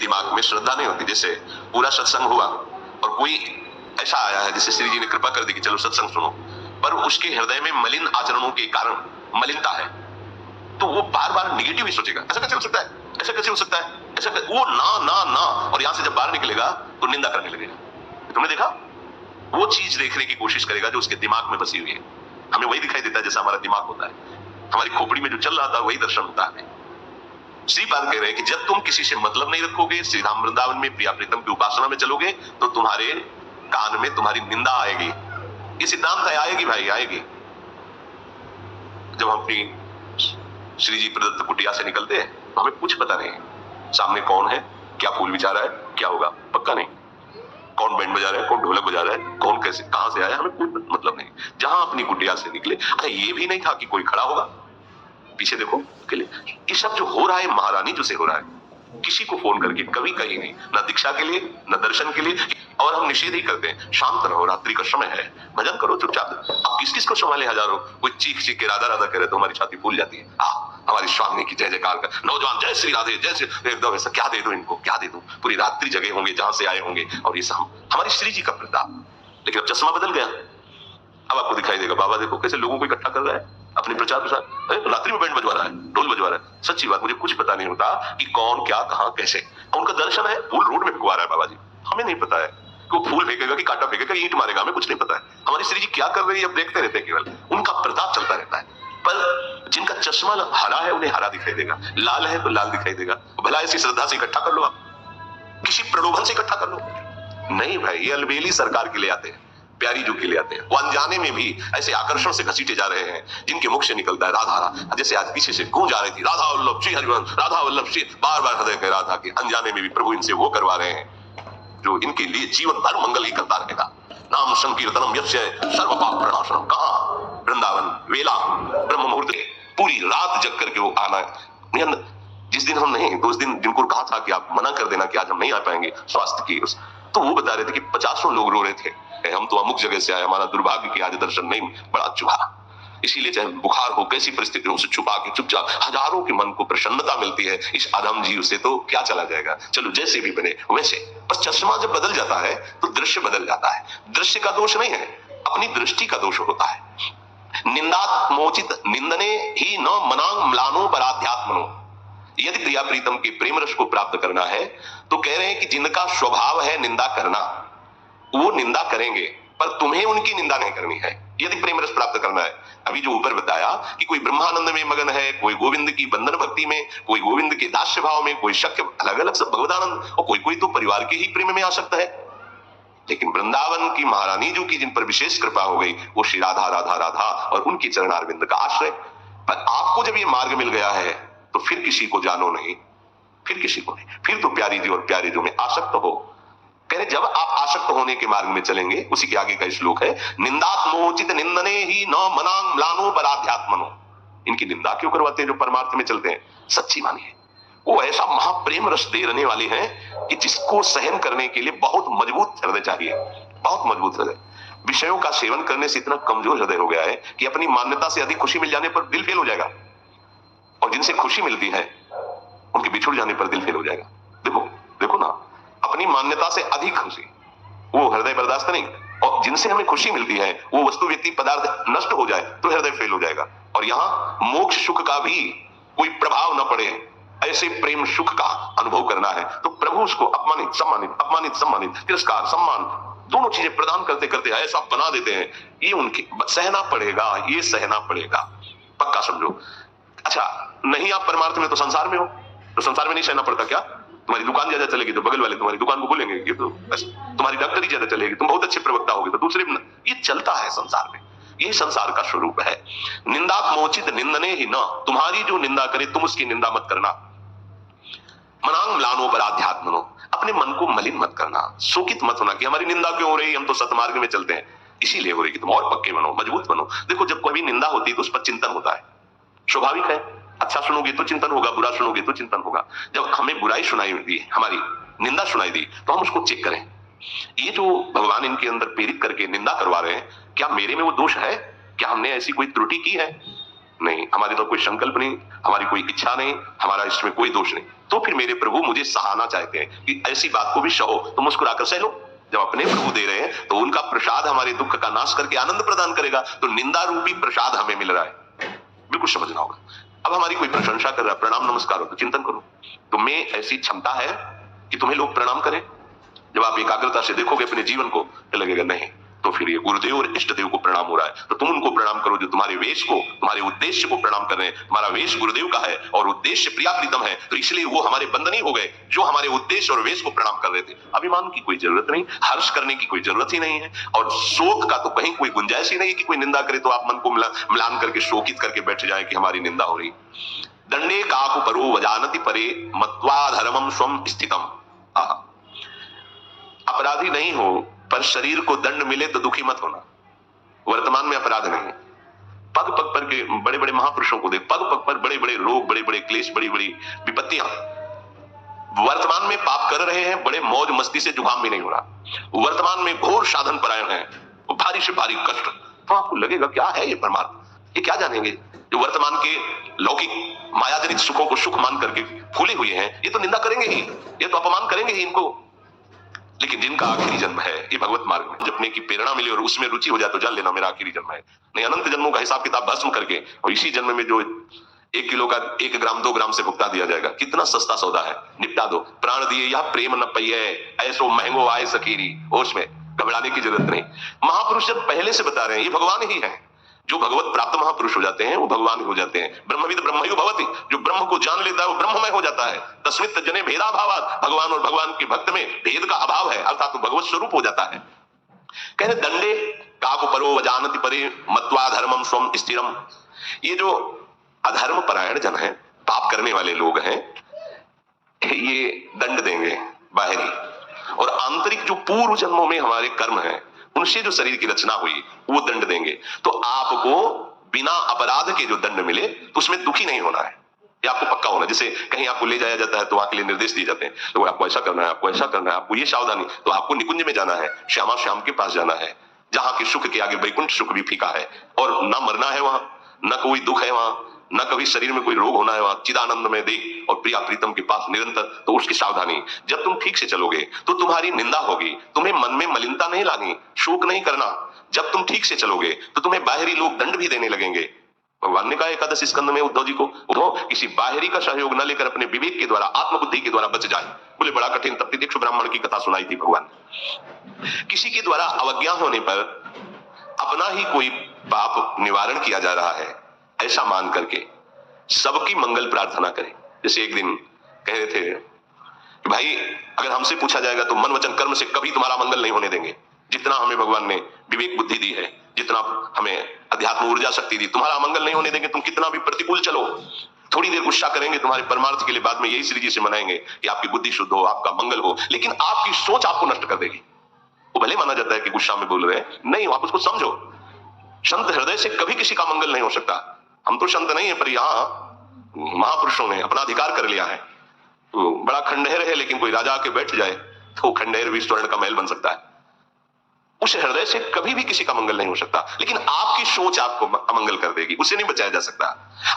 दिमाग में श्रद्धा नहीं होती। जैसे पूरा सत्संग हुआ और कोई ऐसा आया है, जैसे श्री जी ने कृपा कर दी कि चलो सत्संग सुनो, पर उसके हृदय में मलिन आचरणों के कारण मलिनता है, तो वो बार बार निगेटिव ही सोचेगा। ऐसा कैसे हो सकता है, ऐसा कैसे हो सकता है, वो ना ना ना, और यहां से जब बाहर निकलेगा तो निंदा करने लगेगा। तुमने देखा, वो चीज देखने की कोशिश करेगा जो उसके दिमाग में बसी हुई है। हमें वही दिखाई देता है जैसा हमारा दिमाग होता है, हमारी खोपड़ी में जो चल रहा था वही दर्शन होता है। श्रीपाद कह रहे हैं कि जब तुम किसी से मतलब नहीं रखोगे, श्री राम वृंदावन में प्रिया प्रीतम की उपासना में चलोगे, तो तुम्हारे कान में तुम्हारी निंदा आएगी। ये सिद्धांत है, आएगी भाई, आएगी। जब हम अपनी श्री जी प्रदत्त कुटिया से निकलते हैं तो हमें कुछ पता नहीं है सामने कौन है, क्या फूल बिछा रहा है, क्या होगा पक्का नहीं, कौन बैंड बजा रहा है, कौन ढोलक बजा रहा है, कौन कैसे कहां से आया, हमें कोई मतलब नहीं। जहां अपनी कुटिया से निकले, अच्छा ये भी नहीं था कि कोई खड़ा होगा, पीछे देखो अकेले। ये सब जो हो रहा है महारानी जो से हो रहा है, किसी को फोन करके कभी कहीं नहीं, ना दीक्षा के लिए ना दर्शन के लिए, और हम निषेध ही करते हैं। शांत रहो, रात्रि का समय है, भजन करो चुपचाप। अब किस किस को संभाले हजारों, कोई चीख चीख के राधा राधा करे तो हमारी छाती फूल जाती है। हमारी स्वामी की जय जयकार कर, नौजवान जय श्री राधे जय श्री, एकदम ऐसा क्या दे दो इनको, क्या दे दो, पूरी रात्रि जगे होंगे जहां से आए होंगे, और ये सब हमारी श्री जी का प्रताप। लेकिन अब चश्मा बदल गया, अब आपको दिखाई देगा बाबा देखो कैसे लोगों को इकट्ठा कर रहा है अपने प्रचार प्रसार, रात्रि में बैंड बजवा रहा है, ढोल बजवा रहा है। सच्ची बात, मुझे कुछ पता नहीं होता कि कौन क्या कहां कैसे, उनका दर्शन है फूल रोड में फेंकवा रहा है बाबा जी, हमें नहीं पता है कि वो फूल फेंकेगा कि कांटा फेंकेगा, ईंट मारेगा, हमें कुछ नहीं पता है। हमारी श्री जी क्या कर रही है अब देखते रहते हैं, केवल उनका प्रताप चलता रहता है। पर जिनका चश्मा हरा है उन्हें हरा दिखाई देगा, लाल है तो लाल दिखाई देगा। भला ऐसी श्रद्धा से इकट्ठा कर लो, आप किसी प्रलोभन से इकट्ठा कर लो। नहीं भाई, ये अलबेली सरकार के लिए आते हैं, प्यारी जो के लिए आते हैं, वो अनजाने में भी ऐसे आकर्षण से घसीटे जा रहे हैं जिनके मुख से निकलता है राधा। जैसे आज पीछे से गूंज आ रही थी राधा वल्लभ श्री हरिवंश, राधा वल्लभ श्री, बार बार हृदय कह रहा था कि अनजाने में भी प्रभु इनसे वो करवा रहे हैं जो इनके लिए जीवन भर मंगल ही करता रहेगा। नाम संकीर्तनम यस्य सर्व पाप प्रणाशनम। कहां वृंदावन वेला ब्रह्म मुहूर्त, पूरी रात जग करके वो आना। जिस दिन हम नहीं, तो उस दिन जिनको कहा था कि आप मना कर देना कि आज हम नहीं आ पाएंगे स्वास्थ्य की, तो वो बता रहे थे कि 50 लोग रो रहे थे, हम तो अमुक जगह से आए, हमारा दुर्भाग्य कि आज दर्शन नहीं बड़ा चुभा। इसीलिए चाहे बुखार हो, कैसी परिस्थिति हो, उसे छुपा के चुपचाप हजारों के मन को प्रसन्नता मिलती है। इस अधम जीव से तो क्या चला जाएगा, चलो जैसे भी बने वैसे। बस चश्मा जब बदल जाता है तो दृश्य बदल जाता है। दृश्य का दोष नहीं है, अपनी दृष्टि का दोष होता है। निंदात मोचित निंदने ही न मनांग म्लानो पराध्यात्मनो। यदि प्रिया प्रीतम के प्रेम रस को प्राप्त करना है तो कह रहे हैं कि जिनका स्वभाव है निंदा करना, वो निंदा करेंगे, पर तुम्हें उनकी निंदा नहीं करनी है यदि प्रेम रस प्राप्त करना है। अभी जो ऊपर बताया कि कोई ब्रह्मानंद में मगन है, कोई गोविंद की बंधन भक्ति में, कोई गोविंद के दास्य भाव में, कोई शक्य, अलग अलग सब भगवदानंद, और कोई कोई तो परिवार के ही प्रेम में आ सकता है। लेकिन वृंदावन की महारानी जो की जिन पर विशेष कृपा हो गई, वो श्री राधा राधा राधा और उनकी चरणारविंद का आश्रय। पर आपको जब ये मार्ग मिल गया है तो फिर किसी को जानो नहीं, फिर किसी को नहीं, फिर तो प्यारी जी और प्यारे जो में आसक्त हो। कह रहे जब आप आसक्त होने के मार्ग में चलेंगे, उसी के आगे का श्लोक है, निंदात्मोचित निंदने ही न मनांग म्लानो पराध्यात्मनो। इनकी निंदा क्यों करवाते हैं जो परमार्थ में चलते हैं? सच्ची मानिए, वो ऐसा महाप्रेम रस देने वाले हैं कि जिसको सहन करने के लिए बहुत मजबूत हृदय चाहिए, बहुत मजबूत हृदय। विषयों का सेवन करने से इतना कमजोर हृदय हो गया है कि अपनी मान्यता से अधिक खुशी मिल जाने पर दिल फेल हो जाएगा, और जिनसे खुशी मिलती है उनके बिछुड़ जाने पर दिल फेल हो जाएगा। देखो देखो ना, अपनी मान्यता से अधिक खुशी, वो हृदय बर्दाश्त नहीं, और जिनसे हमें खुशी मिलती है वो वस्तु व्यक्ति पदार्थ नष्ट हो जाए तो हृदय फेल हो जाएगा। और यहाँ मोक्ष सुख का भी कोई प्रभाव न पड़े, ऐसे प्रेम सुख का अनुभव करना है तो प्रभु उसको अपमानित सम्मानित, अपमानित सम्मानित, तिरस्कार सम्मान, दोनों चीजें प्रदान करते करते ऐसा बना देते हैं। ये उनके सहना पड़ेगा, ये सहना पड़ेगा, पक्का समझो। अच्छा, नहीं आप परमार्थ में तो संसार में हो, तो संसार में नहीं सहना पड़ता क्या? तुम्हारी दुकान ज्यादा चलेगी तो बगल वाले तुम्हारी दुकान को बोलेंगे, ये तो तुम्हारी डॉक्टरी ज्यादा चलेगी, तुम बहुत अच्छे प्रवक्ता होगे तो दूसरे, ये चलता है संसार में, ये संसार का स्वरूप है। निंदात मोचित निंदने ही न, तुम्हारी जो निंदा करे तुम उसकी निंदा मत करना। मनांग म्लानो पराध्यात्मनो, अपने मन को मलिन मत करना, शोकित मत होना कि हमारी निंदा क्यों हो रही, हम तो सतमार्ग में चलते हैं, इसीलिए हो रही कि तुम और पक्के बनो, मजबूत बनो। देखो जब कोई निंदा होती है तो उस पर चिंतन होता है, स्वाभाविक है। अच्छा सुनोगे तो चिंतन होगा, बुरा सुनोगे तो चिंतन होगा। जब हमें बुराई सुनाई दी, हमारी निंदा सुनाई दी, तो हम उसको चेक करें, ये जो भगवान इनके अंदर प्रेरित करके निंदा करवा रहे हैं, क्या मेरे में वो दोष है, क्या हमने ऐसी कोई त्रुटि की है? नहीं, हमारे तो कोई संकल्प नहीं, हमारी कोई इच्छा नहीं, हमारा इसमें कोई दोष नहीं। तो फिर मेरे प्रभु मुझे सहाना चाहते हैं कि ऐसी बात को भी सहो, तो मुस्कुराकर सह लो। जब अपने प्रभु दे रहे हैं तो उनका प्रसाद हमारे दुख का नाश करके आनंद प्रदान करेगा। तो निंदा रूपी प्रसाद हमें मिल रहा है, बिल्कुल समझना होगा। अब हमारी कोई प्रशंसा कर रहा है, प्रणाम नमस्कार हो, तो चिंतन करो, तुम्हें ऐसी क्षमता है कि तुम्हें लोग प्रणाम करें? जब आप एकाग्रता से देखोगे अपने जीवन को तो लगेगा नहीं, तो फिर ये गुरुदेव और इष्ट देव को प्रणाम हो रहा है, तो तुम उनको प्रणाम करो जो तुम्हारे वेश को, तुम्हारे उद्देश्य को प्रणाम कर रहे हैं। तुम्हारा वेश गुरुदेव का है और उद्देश्य प्रिया प्रीतम है, तो इसलिए वो हमारे बंधनी हो गए जो हमारे उद्देश्य और वेश को प्रणाम कर रहे थे। अभिमान की कोई जरूरत नहीं, हर्ष करने की कोई जरूरत ही नहीं है, और शोक का तो कहीं कोई गुंजाइश ही नहीं है कि कोई निंदा करे तो आप मन को मिलान करके शोकित करके बैठ जाए कि हमारी निंदा हो रही। दंडे काकु परो वजानति परे मत्वा धर्मम स्वम स्थितम। अपराधी नहीं हो पर शरीर को दंड मिले तो दुखी मत होना। वर्तमान में अपराध नहीं, पग पग पर के बड़े बड़े महापुरुषों को देख, पग पग पर बड़े बड़े रोग, बड़े बड़े क्लेश, बड़ी बड़ी विपत्तियां। वर्तमान में पाप कर रहे हैं, बड़े मौज मस्ती से जुकाम भी नहीं हो रहा। वर्तमान में घोर साधन परायण है, भारी से भारी कष्ट, तो आपको लगेगा क्या है ये परमार्थ, ये क्या जानेंगे? जो वर्तमान के लौकिक मायाजनित सुखों को सुख मान करके फूले हुए हैं, ये तो निंदा करेंगे ही, ये तो अपमान करेंगे ही इनको। लेकिन जिनका आखिरी जन्म है ये भगवत मार्ग में जपने की प्रेरणा मिले और उसमें रुचि हो जाए तो जान लेना मेरा आखिरी जन्म है। नहीं, अनंत जन्मों का हिसाब किताब भस्म करके और इसी जन्म में जो 1 किलो का 1 ग्राम 2 ग्राम से भुगता दिया जाएगा, कितना सस्ता सौदा है, निपटा दो। प्राण दिए या प्रेम न पइए, ऐसो महंगो आए सकीरी। होश में, घबराने की जरूरत नहीं। महापुरुष जब पहले से बता रहे हैं ये भगवान ही है। जो भगवत प्राप्त महापुरुष हो जाते हैं वो भगवान हो जाते हैं। ब्रह्मविद ब्रह्मयु भवति, जो ब्रह्म को जान लेता है वो ब्रह्ममय हो जाता है। तस्मित् जने भेदाभावात्, भगवान और भगवान के भक्त में भेद का अभाव है, अर्थात भगवत स्वरूप हो जाता है। कहते दंडे काकु परो वजानति परे मत्वा धर्मम स्वम स्थिरम। ये जो अधर्म परायण जन है, पाप करने वाले लोग हैं, ये दंड देंगे बाहरी, और आंतरिक जो पूर्व जन्मों में हमारे कर्म हैं उनसे जो शरीर की रचना हुई वो दंड देंगे। तो आपको बिना अपराध के जो दंड मिले तो उसमें दुखी नहीं होना है, ये आपको पक्का होना। जैसे कहीं आपको ले जाया जाता है तो वहां के लिए निर्देश दिए जाते हैं, तो आपको ऐसा करना है, आपको ऐसा करना है, आपको ये सावधानी, तो आपको निकुंज में जाना है, श्यामा श्याम के पास जाना है, जहां के सुख के आगे वैकुंठ सुख भी फीका है, और ना मरना है वहां, न कोई दुख है वहां, न कभी शरीर में कोई रोग होना है वहां, चिदानंद में देख और प्रिया प्रीतम के पास निरंतर। तो उसकी सावधानी, जब तुम ठीक से चलोगे तो तुम्हारी निंदा होगी, तुम्हें मन में मलिनता नहीं लानी, शोक नहीं करना। जब तुम ठीक से चलोगे तो तुम्हें बाहरी लोग दंड भी देने लगेंगे। भगवान ने कहा एकादश स्कंद में उद्धव जी को, उद्धव किसी बाहरी का सहयोग न लेकर अपने विवेक के द्वारा, आत्मबुद्धि के द्वारा बच जाए। बोले बड़ा कठिन, तब तक ब्राह्मण की कथा सुनाई थी भगवान। किसी के द्वारा अवज्ञा होने पर अपना ही कोई पाप निवारण किया जा रहा है ऐसा मान करके सबकी मंगल प्रार्थना करें। जैसे एक दिन कह रहे थे कि भाई अगर हमसे पूछा जाएगा तो मन वचन कर्म से कभी तुम्हारा मंगल नहीं होने देंगे। जितना हमें भगवान ने विवेक बुद्धि दी है, जितना हमें अध्यात्म ऊर्जा शक्ति दी, तुम्हारा मंगल नहीं होने देंगे। तुम कितना भी प्रतिकूल चलो, थोड़ी देर गुस्सा करेंगे तुम्हारे परमार्थ के लिए, बाद में यही श्री जी से मनाएंगे कि आपकी बुद्धि शुद्ध हो, आपका मंगल हो, लेकिन आपकी सोच आपको नष्ट कर देगी। वो भले माना जाता है कि गुस्सा में बोल रहे हैं, नहीं, आप उसको समझो। संत हृदय से कभी किसी का मंगल नहीं हो सकता। हम तो संत नहीं है, पर यहाँ महापुरुषों ने अपना अधिकार कर लिया है। तो बड़ा खंडहर है, लेकिन कोई राजा आके बैठ जाए तो खंडहर भी स्वर्ण का महल बन सकता है। उस हृदय से कभी भी किसी का मंगल नहीं हो सकता, लेकिन आपकी सोच आपको अमंगल कर देगी, उसे नहीं बचाया जा सकता।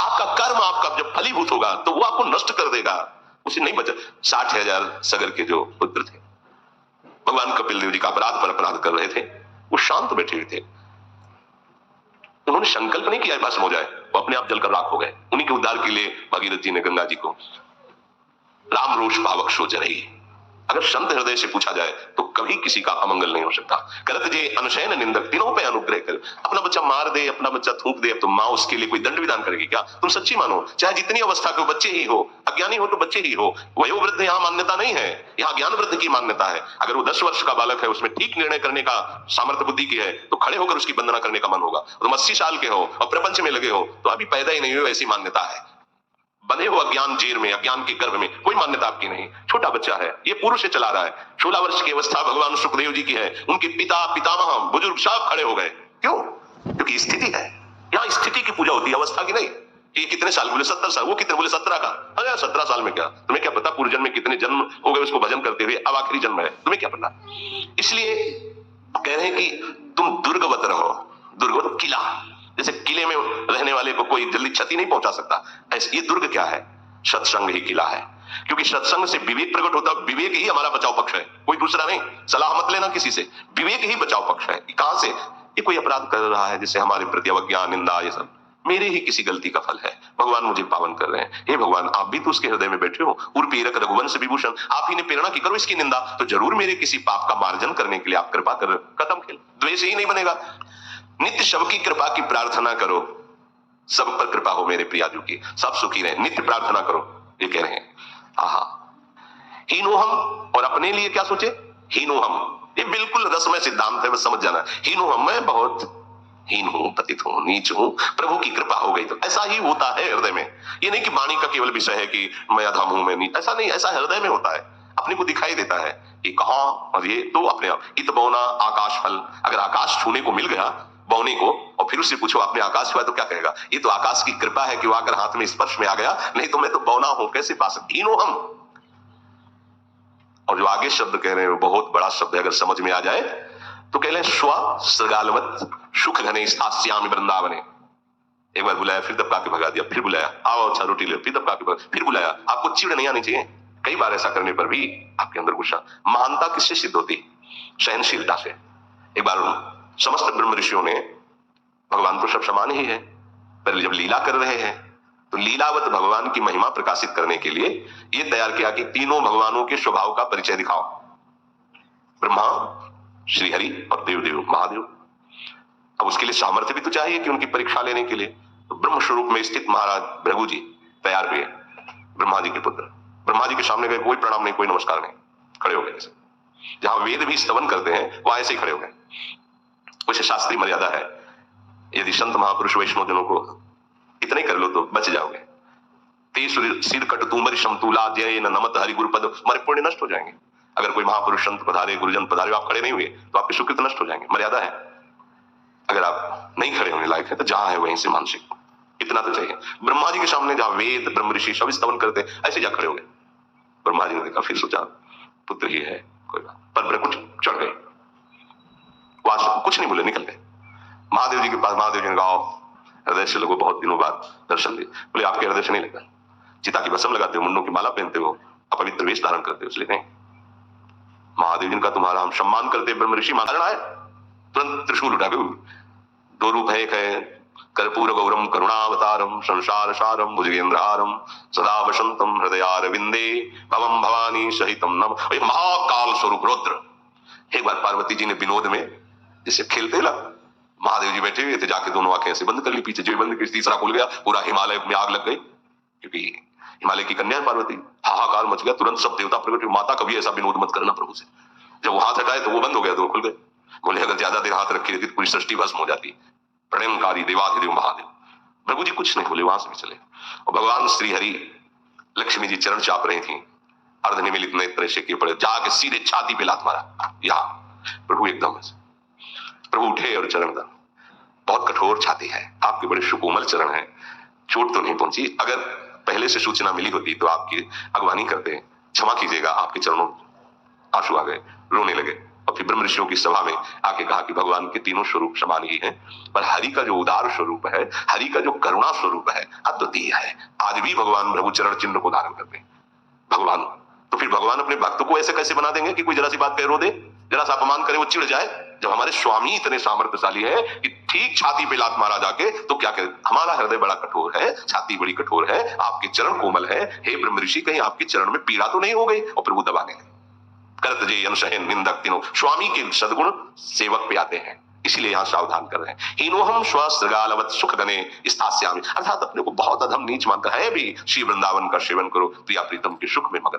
आपका कर्म आपका जब फलीभूत होगा तो वो आपको नष्ट कर देगा, उसे नहीं बचा। 60,000 सगर के जो पुत्र थे, भगवान कपिल देव जी का अपराध पर अपराध कर रहे थे, वो शांत बैठे हुए थे। उन्होंने संकल्प नहीं किया भस्म हो जाए, वो अपने आप जलकर राख हो गए। उन्हीं के उद्धार के लिए भागीरथ जी ने गंगा जी को राम रोष भावक सोच रही। अगर संत हृदय से पूछा जाए तो कभी किसी का अमंगल नहीं हो सकता। करत जे अनशयन निंदक, तीनों पे अनुग्रह कर। अपना बच्चा मार दे, अपना बच्चा थूक दे, अब तो माँ उसके लिए कोई दंड विधान करेगी क्या? तुम सच्ची मानो, चाहे जितनी अवस्था के बच्चे ही हो, अज्ञानी हो तो बच्चे ही हो, वयोवृद्ध यहाँ मान्यता नहीं है, यहाँ ज्ञान वृद्ध की मान्यता है। अगर वो 10 वर्ष का बालक है, उसमें ठीक निर्णय करने का सामर्थ्य बुद्धि की है, तो खड़े होकर उसकी वंदना करने का मन होगा। तुम 80 साल के हो और प्रपंच में लगे हो तो अभी पैदा ही नहीं हुए, ऐसी मान्यता है। बंधे हो अज्ञान जेर में, अज्ञान के गर्भ में, कोई मान्यता आपकी नहीं। छोटा बच्चा है, ये पुरुष से चला रहा है। 16 वर्ष की अवस्था भगवान सुखदेव जी की है, उनके पिता पितामह बुजुर्ग सब खड़े हो गए। क्यों? क्योंकि स्थिति है। यहाँ स्थिति की पूजा होती है, अवस्था की नहीं। कि कितने साल? बोले 70 साल। वो कितने? बोले 17 का। अरे 17 साल में क्या? तुम्हें क्या पता पूर्व जन्म में कितने जन्म हो गए उसको भजन करते हुए, अब आखिरी जन्म है, तुम्हें क्या पता? इसलिए कह रहे हैं कि तुम दुर्गवत रहो। दुर्गवत किला, जैसे किले में रहने वाले को कोई जल्दी क्षति नहीं पहुंचा सकता, ऐसे ये दुर्ग क्या है? सत्संग ही किला है। क्योंकि सत्संग से विवेक प्रकट होता है, विवेक ही हमारा बचाव पक्ष है, कोई दूसरा नहीं। सलाह मत लेना किसी से, विवेक ही बचाव पक्ष है। कहां से? ये कोई अपराध कर रहा है जैसे हमारे प्रति अवज्ञा, निंदा, ये सब मेरे ही किसी गलती का फल है, भगवान मुझे पावन कर रहे हैं। हे भगवान, आप भी तो उसके हृदय में बैठे हो, उर्पीरक रघुवंश विभूषण, आप ही ने प्रेरणा की, करो इसकी निंदा, तो जरूर मेरे किसी पाप का मार्जन करने के लिए आप कृपा कर। खत्म खेल, द्वेष ही नहीं बनेगा। नित्य सबकी कृपा की प्रार्थना करो, सब पर कृपा हो मेरे प्रियाजू की, सब सुखी रहे, नित्य प्रार्थना करो, ये कह रहे हैं। आहा, हीनो हम, और अपने लिए क्या सोचे? हीनो हम, ये बिल्कुल रसमय सिद्धांत है, बस समझ जाना। हीनो हम, मैं बहुत हीन हूं, पतित हूं, नीच हूं, प्रभु की कृपा हो गई तो। ऐसा ही होता है हृदय में। ये नहीं कि वाणी का केवल विषय है कि मैं अधम हूं, मैं नीच, ऐसा नहीं, ऐसा हृदय में होता है, अपने को दिखाई देता है कि कहां, और ये तो अपने आप। इत बौना आकाश फल, अगर आकाश छूने को मिल गया बौने को, और फिर उससे पूछो आपने आकाश छुआ तो क्या कहेगा? ये तो आकाश की कृपा है कि वो आकर हाथ में स्पर्श में आ गया, नहीं तो मैं तो बौना हूं, कैसे पा सकती? हीनो हम। और जो आगे शब्द कह रहे हैं वो बहुत बड़ा शब्द है, अगर समझ में आ जाए तो कह लें, स्व सृगालवत सुख घने स्थास्यामि वृंदावने। एक बार बुलाया, फिर दबका के भगा दिया, फिर बुलाया, आओ अच्छा रोटी ले, फिर दबका के भगा, फिर बुलाया। आपको चिढ़ नहीं आनी चाहिए, कई बार ऐसा करने पर भी आपके अंदर गुस्सा। महानता किससे सिद्ध होती? सहनशीलता से। एक बार समस्त ब्रह्म ऋषियों ने, भगवान तो सब समान ही है, पर जब लीला कर रहे हैं तो लीलावत भगवान की महिमा प्रकाशित करने के लिए यह तैयार किया कि तीनों भगवानों के स्वभाव का परिचय दिखाओ, ब्रह्मा, श्रीहरि और देवदेव महादेव। अब उसके लिए सामर्थ्य भी तो चाहिए कि उनकी परीक्षा लेने के लिए। तो ब्रह्म स्वरूप में स्थित महाराज भृगु जी तैयार हुए, ब्रह्मा जी के पुत्र। ब्रह्मा जी के सामने गए, कोई प्रणाम नहीं, कोई नमस्कार नहीं, खड़े हो गए। जहां वेद भी स्तवन करते हैं वहां ऐसे ही खड़े हो गए। कुछ शास्त्रीय मर्यादा है, यदि संत महापुरुष वैष्णव जनों को इतने कर लो तो बच जाओगे। सिर कट तुमरी समतुला जय न नमत हरि गुरुपद, हमारे पुण्य नष्ट हो जाएंगे। अगर कोई महापुरुष संत पधारे, गुरुजन पधारे, आप खड़े नहीं हुए तो आपके सुकृत नष्ट हो जाएंगे, मर्यादा है। अगर आप नहीं खड़े होने लायक है तो जहां है वहीं से मानसिक, इतना तो चाहिए। ब्रह्मा जी के सामने जहां वेद ब्रह्म ऋषि सब स्तवन करते, ऐसे जा खड़े हो गए। ब्रह्मा जी ने देखा, फिर सोचा पुत्र ही है, कोई बात, पर ब्रह्म चढ़ गए, वहां कुछ नहीं बोले, निकल गए। महादेव जी के पास, महादेव जी ने कहा, हृदय से लोगों बहुत दिनों बाद दर्शन दिए। बोले आपके हृदय से नहीं लगा, चिता की भस्म लगाते हो, मुंडों की माला पहनते हो, अपवित्र वेश धारण करते हो, इसलिए नहीं। महादेव जी का तुम्हारा हम सम्मान करते, ब्रह्म ऋषि मारण आए, तुरंत त्रिशूल उठा के, दो रूप है, एक है कर्पूर गौरम करुणावतारम संसार सारम भुजगेंद्रहारम सदा वसंतम हृदयारविंदे भवम भवानी सहितम नम, महाकाल स्वरूप रुद्र। एक बार पार्वती जी ने विनोद में जैसे खेलते ला, महादेव जी बैठे हुए थे, जाके दोनों आंखें ऐसे बंद कर ली, पीछे जो बंद की, तीसरा खुल गया, पूरा हिमालय में आग लग गई, क्योंकि हिमालय की कन्या है पार्वती। हाहाकार मच गया, तुरंत सब देवता प्रकट हुए, माता कभी ऐसा विनोद मत करना प्रभु से। जब वो हाथ हटाए तो वो बंद हो गया, दो खुल गए। बोले अगर ज्यादा देर हाथ रखी रहती तो पूरी सृष्टि भस्म हो जाती। प्रणयकारी देवाधिदेव महादेव। प्रभु जी कुछ नहीं बोले, वहां से भी चले। और भगवान श्री हरि, लक्ष्मी जी चरण चाप रही थी, अर्धनिमीलित नेत्र से के पड़े, जाके सीधे छाती पे लात मारा, यहाँ प्रभु एकदम से। प्रभु उठे और चरण दान, बहुत कठोर छाती है आपके, बड़े सुकोमल चरण है, चोट तो नहीं पहुंची। अगर पहले से सूचना मिली होती तो आपकी अगवानी करते, क्षमा कीजिएगा, आपके चरणों आंसू आ गए, रोने लगे। और फिर ब्रह्म ऋषियों की सभा में आके कहा कि भगवान के तीनों स्वरूप समान ही हैं, पर हरि का जो उदार स्वरूप है, हरि का जो करुणा स्वरूप है, अद्वितीय है। आज भी भगवान प्रभु चरण चिन्ह को धारण करते हैं भगवान। तो फिर भगवान अपने भक्त को ऐसे कैसे बना देंगे कि कोई जरा सी बात कह रो दे, जरा सा अपमान करे वो चिढ़ जाए? जब हमारे स्वामी इतने सामर्थ्यशाली है कि ठीक छाती पे लात मारा जाके तो क्या कहे, हमारा हृदय बड़ा कठोर है, छाती बड़ी कठोर है, आपके चरण कोमल है, हे ब्रह्म ऋषि कहीं आपके चरण में पीड़ा तो नहीं हो गई? और प्रभु दबाने लगे। करत जे अनसहन निंदक तीनों, स्वामी के सद्गुण सेवक पे आते हैं, इसलिए यहां सावधान कर रहे हैं। हीनोहम स्वसृगालवत सुख गने स्थास्यामि, अर्थात अपने को बहुत अधम नीच मानकर है भी, श्री वृंदावन का सेवन करो, प्रिया प्रीतम के सुख में मगन